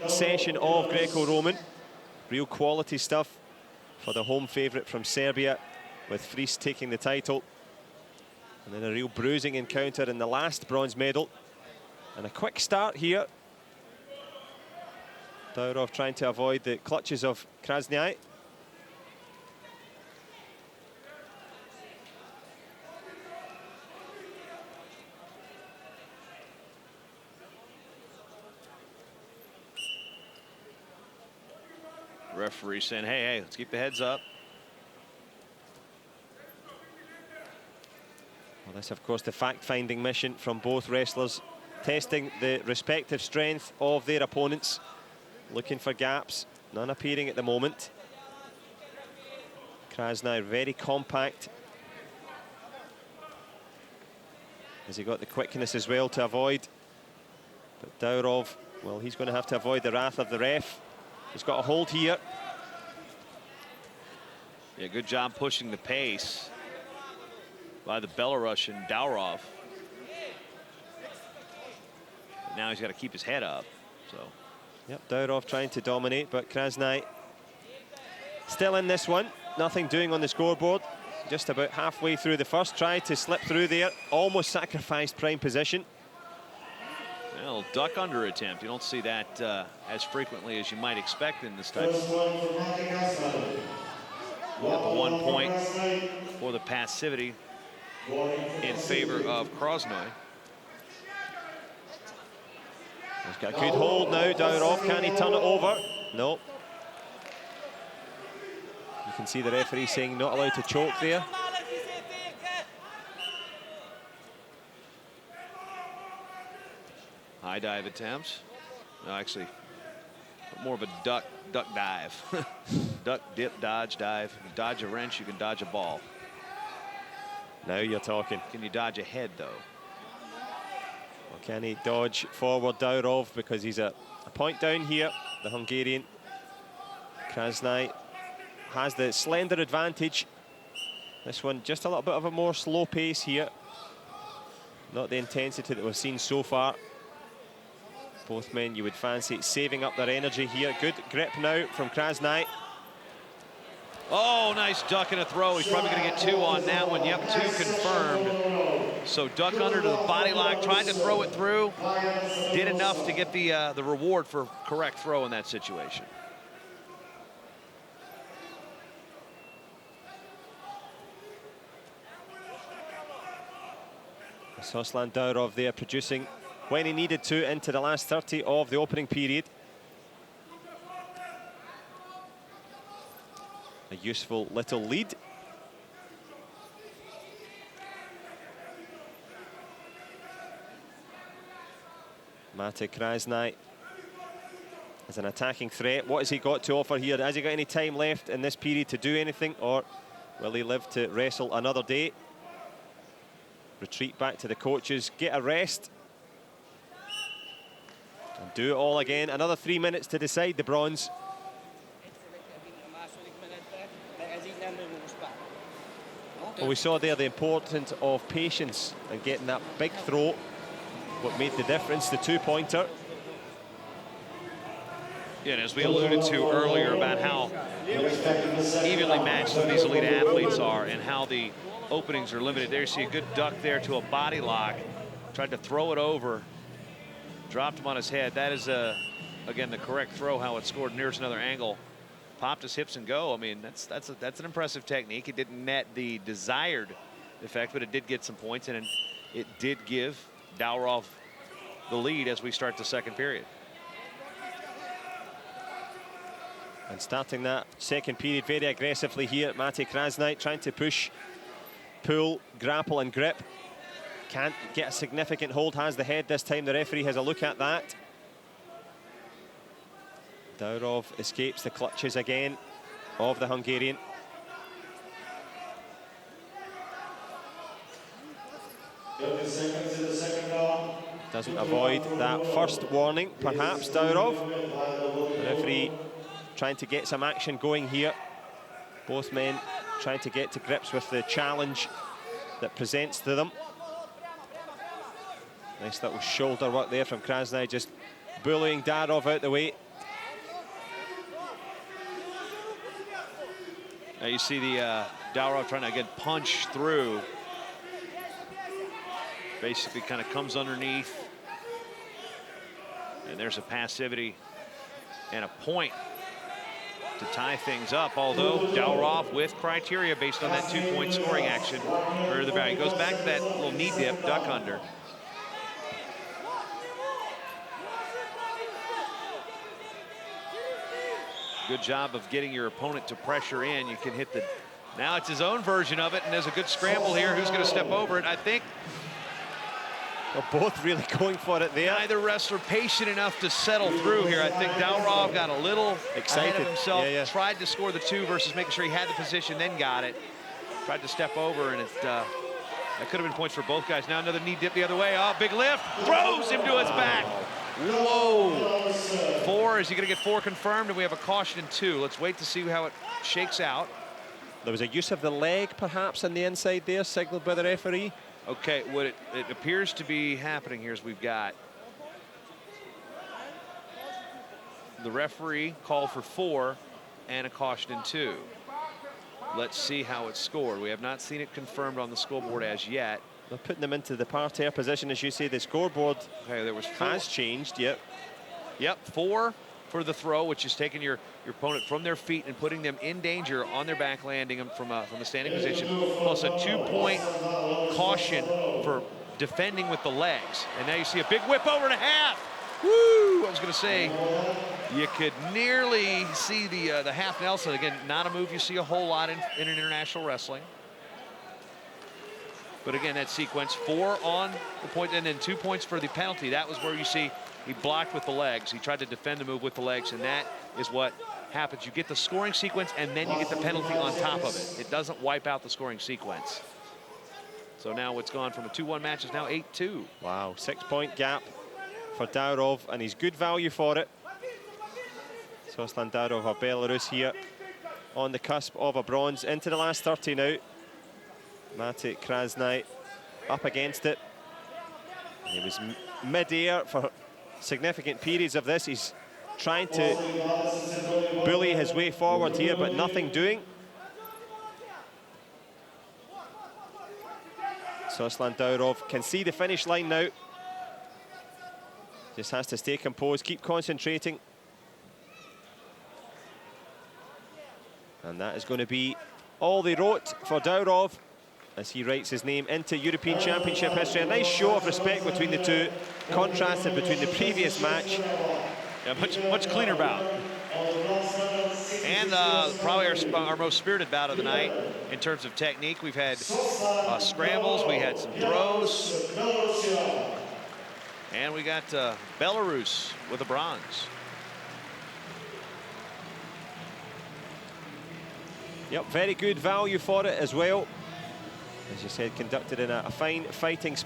Session of Greco-Roman. Real quality stuff for the home favourite from Serbia, with Fries taking the title. And then a real bruising encounter in the last bronze medal. And a quick start here. DAUROV trying to avoid the clutches of KRASZNAI. Referee saying, hey, let's keep the heads up. Well, this, of course, the fact-finding mission from both wrestlers, testing the respective strength of their opponents, looking for gaps, none appearing at the moment. KRASZNAI very compact. Has he got the quickness as well to avoid? But DAUROV, well, he's going to have to avoid the wrath of the ref. He's got a hold here. Yeah, good job pushing the pace by the Belarusian DAUROV. But now he's got to keep his head up. So, yep, DAUROV trying to dominate, but KRASZNAI still in this one. Nothing doing on the scoreboard. Just about halfway through the first, try to slip through there. Almost sacrificed prime position. Well, duck under attempt. You don't see that as frequently as you might expect in this type of. Up to 1 point for the passivity in favor of KRASZNAI. He's got a good hold now, DAUROV. Can he turn it over? No. You can see the referee saying not allowed to choke there. High dive attempts. No, actually, more of a duck dive. Duck, dip, dodge, dive. You can dodge a wrench, you can dodge a ball. Now you're talking. Can you dodge a head, though? Well, can he dodge forward, DAUROV, because he's a point down here, the Hungarian. KRASZNAI has the slender advantage. This one just a little bit of a more slow pace here. Not the intensity that we've seen so far. Both men, you would fancy saving up their energy here. Good grip now from KRASZNAI. Oh, nice duck and a throw. He's probably going to get 2 on that one. Yep, 2 confirmed. So duck under to the body lock, tried to throw it through. Did enough to get the reward for correct throw in that situation. Soslan DAUROV there producing when he needed to into the last 30 of the opening period. A useful little lead. Mate KRASZNAI as an attacking threat. What has he got to offer here? Has he got any time left in this period to do anything, or will he live to wrestle another day? Retreat back to the coaches, get a rest, and do it all again. Another 3 minutes to decide the bronze. Well, we saw there the importance of patience and getting that big throw. What made the difference, the 2-pointer. Yeah, and as we alluded to earlier about how evenly matched some of these elite athletes are and how the openings are limited. There you see a good duck there to a body lock. Tried to throw it over. Dropped him on his head. That is, again, the correct throw, how it scored. Nearest another angle. Popped his hips and go. I mean, that's an impressive technique. It didn't net the desired effect, but it did get some points, and it did give DAUROV the lead as we start the second period. And starting that second period very aggressively here, Mate KRASZNAI trying to push, pull, grapple and grip. Can't get a significant hold, has the head this time. The referee has a look at that. DAUROV escapes the clutches again of the Hungarian. Doesn't avoid that first warning, perhaps, DAUROV. The referee trying to get some action going here. Both men trying to get to grips with the challenge that presents to them. Nice little shoulder work there from KRASZNAI, just bullying DAUROV out the way. Now you see the DAUROV trying to, again, punch through. Basically kind of comes underneath. And there's a passivity and a point to tie things up, although DAUROV with criteria based on that 2-point scoring action. Or the value goes back to that little knee dip, duck under. Good job of getting your opponent to pressure in. You can hit the, now it's his own version of it, and there's a good scramble here. Who's going to step over it? I think they're both really going for it there. neither wrestler patient enough to settle through here. I think DAUROV got a little excited ahead of himself, tried to score the 2 versus making sure he had the position, then got it. Tried to step over, and that could have been points for both guys. Now another knee dip the other way. Oh, big lift, throws him to his back. Whoa. 4, is he gonna get 4 confirmed? And we have a caution in 2. Let's wait to see how it shakes out. There was a use of the leg, perhaps, on the inside there, signaled by the referee. Okay, what it appears to be happening here is we've got the referee called for 4 and a caution in 2. Let's see how it's scored. We have not seen it confirmed on the scoreboard as yet. They're putting them into the parterre position, as you say. The scoreboard has changed, yep. Yep, 4 for the throw, which is taking your opponent from their feet and putting them in danger on their back, landing them from a standing position, plus a 2-point caution for defending with the legs. And now you see a big whip over and a half. Woo! I was going to say, you could nearly see the half Nelson. Again, not a move you see a whole lot in international wrestling. But again, that sequence, 4 on the point and then 2 points for the penalty. That was where you see he blocked with the legs. He tried to defend the move with the legs, and that is what happens. You get the scoring sequence, and then you get the penalty on top of it. It doesn't wipe out the scoring sequence. So now what's gone from a 2-1 match is now 8-2. Wow, 6-point gap for DAUROV, and he's good value for it. Soslan DAUROV of Belarus here on the cusp of a bronze. Into the last 30 now. Matic KRASZNAI up against it. He was mid-air for significant periods of this. He's trying to bully his way forward here, but nothing doing. Soslan DAUROV can see the finish line now. Just has to stay composed, keep concentrating. And that is going to be all they wrote for DAUROV as he writes his name into European Championship history. A nice show of respect between the two, contrasted between the previous match. Yeah, much cleaner bout. And probably our most spirited bout of the night in terms of technique. We've had scrambles, we had some throws. And we got Belarus with a bronze. Yep, very good value for it as well. As you said, conducted in a fine fighting